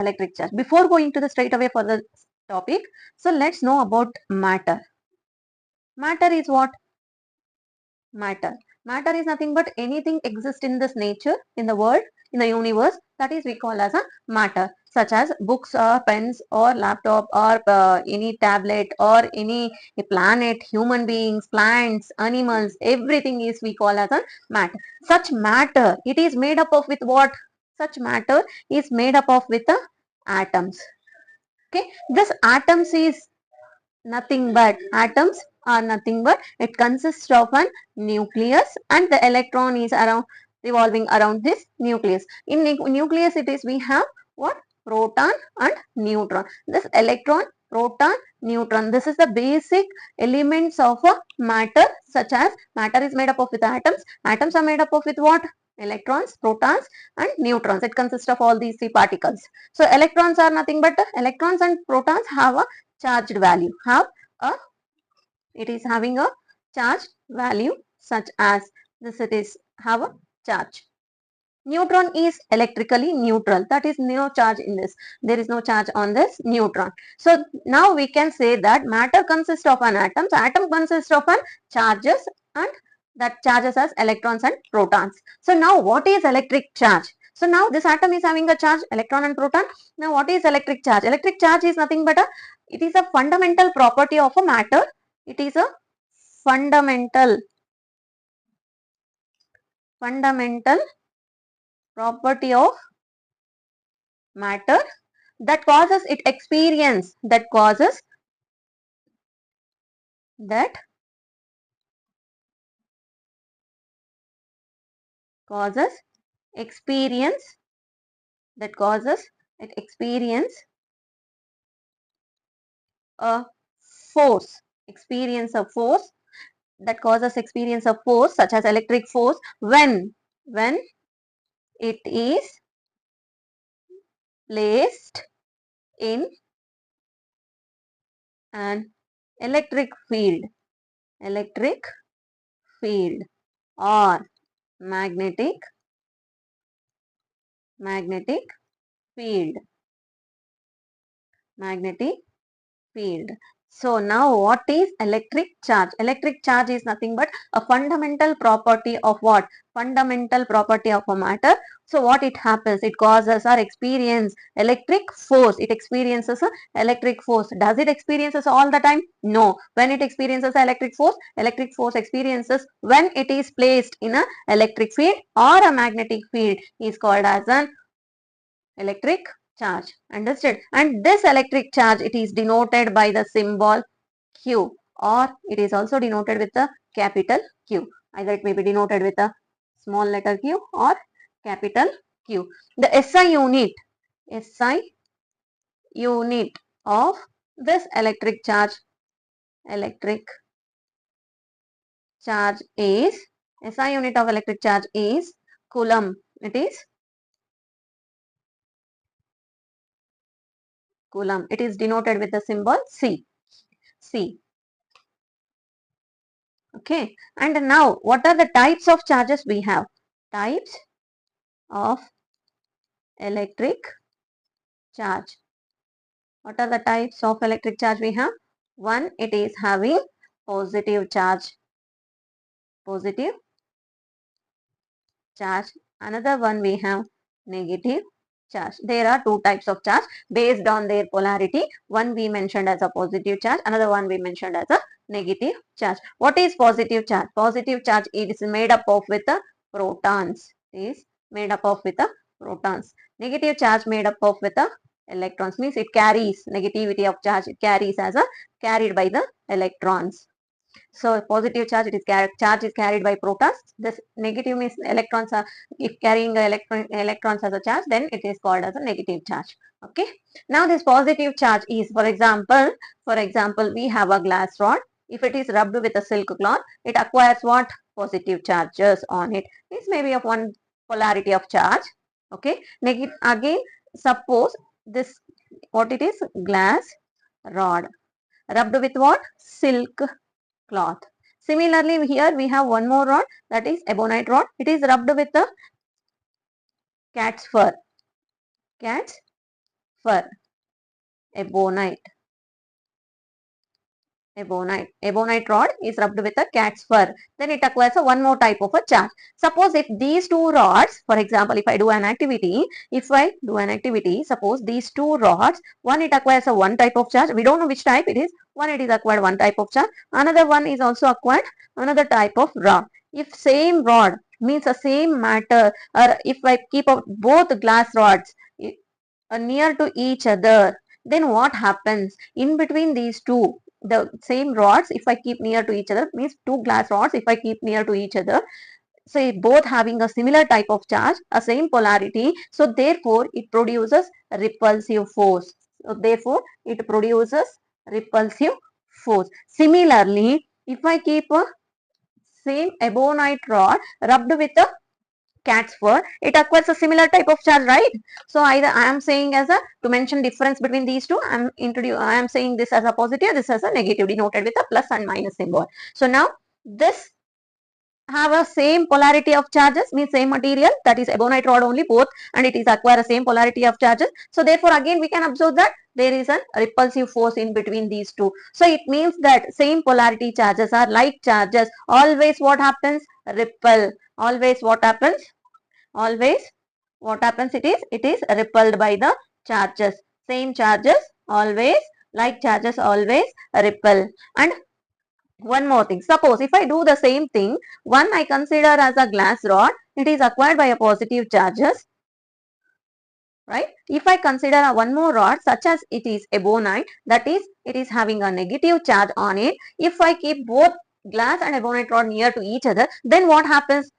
electric charge. Before going to the straight away for the topic, so let's know about matter. Matter is what? Matter. Matter is nothing but anything exists in this nature, in the world, in the universe, that is we call as a matter, such as books or pens or laptop or any tablet or any planet, human beings, plants, animals, everything is we call as a matter. Such matter, it is made up of with what? Such matter is made up of with the atoms. Okay, this atoms is nothing but atoms are nothing but it consists of a nucleus and the electron is around revolving around this nucleus. In nucleus it is we have what? Proton and neutron. This electron, proton, neutron, this is the basic elements of a matter, such as matter is made up of with atoms. Atoms are made up of with what? Electrons, protons and neutrons. It consists of all these three particles. So electrons are nothing but electrons and protons have a charged value, it is having a charged value, such as this, it is have a charge. Neutron is electrically neutral, that is no charge in this, there is no charge on this neutron. So now we can say that matter consists of an atom, atom consists of an charges and that charges as electrons and protons. So now what is electric charge? So now this atom is having a charge, electron and proton. Now what is electric charge? Electric charge is nothing but it is a fundamental property of a matter. It is a fundamental property of matter that causes it experience, that causes experience, that causes it experience a force, experience of force, that causes experience of force such as electric force when it is placed in an electric field or magnetic field. So now what is electric charge? Electric charge is nothing but a fundamental property of what? Fundamental property of a matter. So what it happens? It causes or experience electric force. It experiences a electric force. Does it experiences all the time? No. When it experiences electric force experiences when it is placed in a electric field or a magnetic field is called as an electric charge. Understood? And this electric charge, it is denoted by the symbol Q, or it is also denoted with the capital Q. Either it may be denoted with a small letter q or capital Q. The SI unit of this electric charge is SI unit of electric charge is Coulomb. It is Coulomb. It is denoted with the symbol C. Okay, and now what are the types of charges we have? Types of electric charge. What are the types of electric charge we have? One, it is having positive charge. Another one we have negative charge. There are two types of charge based on their polarity. One we mentioned as a positive charge, another one we mentioned as a negative charge. What is positive charge? Positive charge is made up of with the protons. Negative charge made up of with the electrons, means it carries negativity of charge, it carries as a carried by the electrons. So positive charge, it is charge is carried by protons. This negative means electrons are, if carrying electrons as a charge, then it is called as a negative charge. Okay. Now this positive charge is, for example, we have a glass rod. If it is rubbed with a silk cloth, it acquires what? Positive charges on it. This may be of one polarity of charge. Okay. Again, suppose this, what it is? Glass rod rubbed with what? Silk cloth. Similarly, here we have one more rod, that is ebonite rod. It is rubbed with the cat's fur. fur, ebonite. Ebonite rod is rubbed with a cat's fur. Then it acquires one more type of a charge. Suppose if these two rods, for example, if I do an activity, suppose these two rods, one it acquires a one type of charge. We don't know which type it is. One it is acquired one type of charge. Another one is also acquired another type of rod. If same rod means the same matter, or if I keep up both glass rods near to each other, then what happens in between these two, the same rods if I keep near to each other, means two glass rods if I keep near to each other, say both having a similar type of charge, a same polarity, so therefore it produces a repulsive force. So therefore it produces repulsive force. Similarly, if I keep a same ebonite rod rubbed with a cat's fur, it acquires a similar type of charge, right? So either I am saying as a, to mention difference between these two, I am saying this as a positive, this as a negative, denoted with a plus and minus symbol. So now this have a same polarity of charges, means same material, that is ebonite rod only, both, and it is acquire a same polarity of charges. So therefore again we can observe that there is a repulsive force in between these two. So it means that same polarity charges are like charges, always what happens, repel. Always what happens, always what happens, it is repelled by the charges. Same charges always, like charges always repel. And one more thing, suppose if I do the same thing, one I consider as a glass rod, it is acquired by a positive charges, right? If I consider one more rod such as it is ebonite, that is it is having a negative charge on it, if I keep both glass and ebonite rod near to each other, then what happens,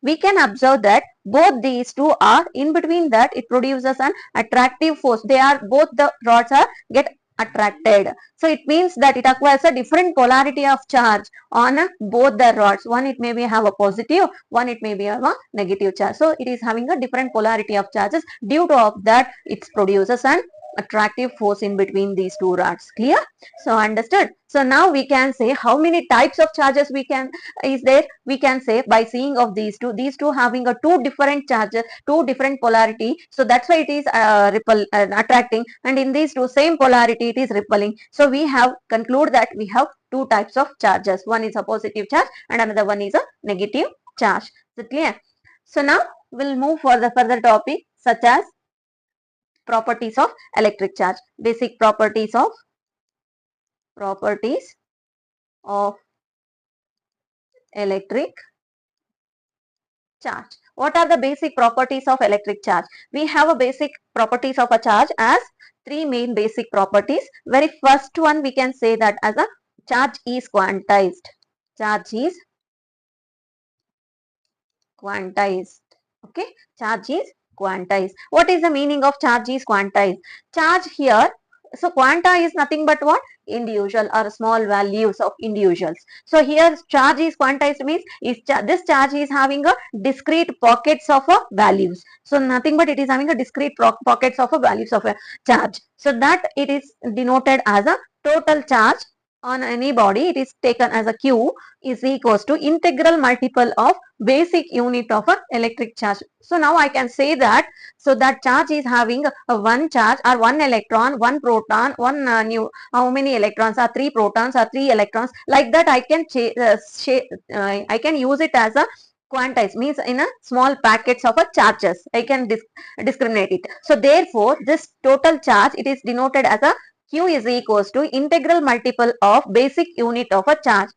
we can observe that both these two are in between, that it produces an attractive force. They are both, the rods are get attracted. So it means that it acquires a different polarity of charge on both the rods. One it may be have a positive, one it may be have a negative charge. So it is having a different polarity of charges. Due to of that, it produces an attractive force in between these two rods. Clear? So understood. So now we can say how many types of charges we can is there. We can say by seeing of these two having a two different charges, two different polarity. So that's why it is attracting, and in these two same polarity it is repelling. So we have conclude that we have two types of charges. One is a positive charge and another one is a negative charge. Is it clear? So now we'll move for the further topic such as properties of electric charge. Basic properties of electric charge. What are the basic properties of electric charge? We have a basic properties of a charge as three main basic properties. Very first one we can say that as a charge is quantized. Charge is quantized. Okay, charge is quantized. What is the meaning of charge is quantized? Charge here, so quanta is nothing but what? Individual or small values of individuals. So here charge is quantized means this charge is having a discrete pockets of a values. So nothing but it is having a discrete pockets of a values of a charge. So that it is denoted as a total charge on any body. It is taken as a Q is equals to integral multiple of basic unit of a electric charge. So now I can say that, so that charge is having a one charge or one electron, one proton, one how many electrons are three protons or three electrons, like that I can I can use it as a quantize, means in a small packets of a charges I can discriminate it. So therefore this total charge it is denoted as a Q is equals to integral multiple of basic unit of a charge.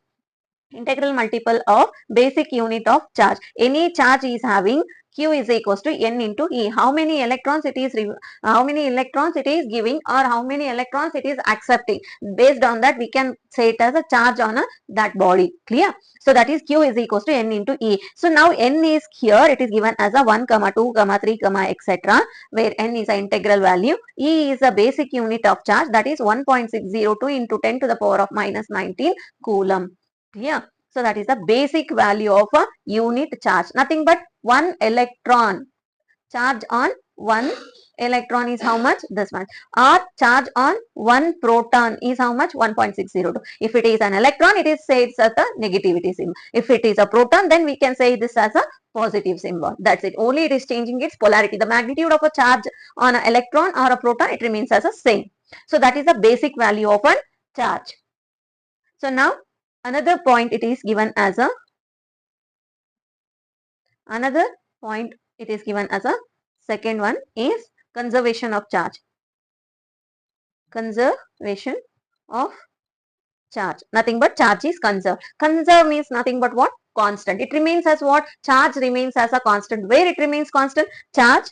Integral multiple of basic unit of charge. Any charge is having Q is equals to N into E. How many electrons it is giving, or how many electrons it is accepting. Based on that we can say it as a charge on that body. Clear? So that is Q is equals to N into E. So now N is here, it is given as a 1, 2, 3, etc. where N is an integral value. E is a basic unit of charge, that is 1.602 into 10 to the power of minus 19 Coulomb. Yeah, so that is the basic value of a unit charge, nothing but one electron. charge on one electron is how much? This much. Or charge on one proton is how much? 1.602. If it is an electron, it is said as a negativity symbol. If it is a proton, then we can say this as a positive symbol. That's it. Only it is changing its polarity. The magnitude of a charge on an electron or a proton, it remains as the same. So that is the basic value of a charge. So now another point it is given as a another point it is given as a second one is conservation of charge. Conservation of charge. Nothing but charge is conserved. Conserve means nothing but what? Constant. It remains as what? Charge remains as a constant. Where it remains constant? Charge.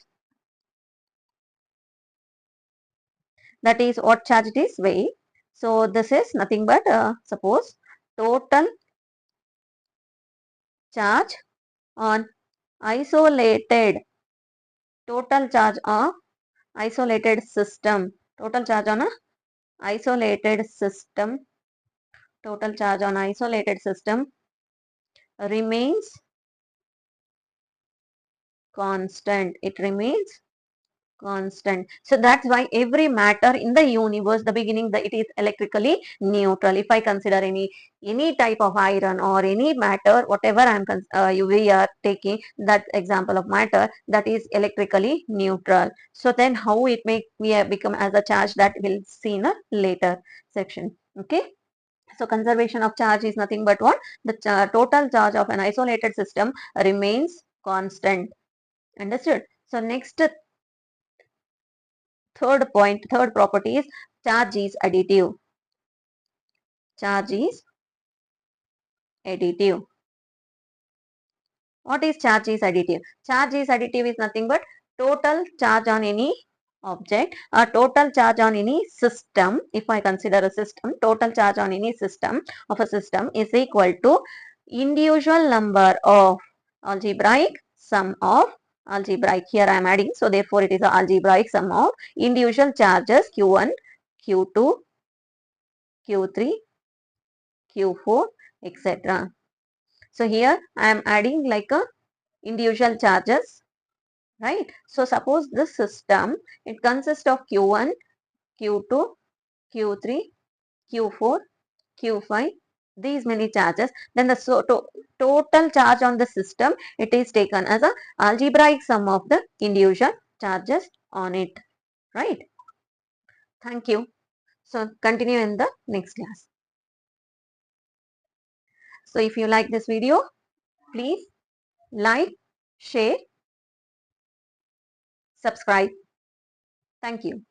That is what charge it is? Weight. So this is nothing but suppose total charge on isolated total charge of isolated system. Total charge on a isolated system. Total charge on isolated system remains constant. It remains constant. So that's why every matter in the universe, the beginning, it is electrically neutral. If I consider any type of iron or any matter, whatever we are taking that example of matter, that is electrically neutral. So then how it may become as a charge, that we'll see in a later section. Okay. So conservation of charge is nothing but what? The total charge of an isolated system remains constant. Understood? So next third property is charge is additive. Charge is additive. What is charge is additive? Charge is additive is nothing but total charge on any object or total charge on any system. If I consider a system, total charge on any system of a system is equal to individual number of algebraic sum of algebraic. Here I am adding, so therefore it is an algebraic sum of individual charges Q1, Q2, Q3, Q4, etc. So here I am adding like a individual charges, right? So suppose this system, it consists of Q1, Q2, Q3, Q4, Q5, these many charges. Then the total charge on the system, it is taken as a algebraic sum of the individual charges on it, right? Thank you. So continue in the next class. So if you like this video, please like, share, subscribe. Thank you.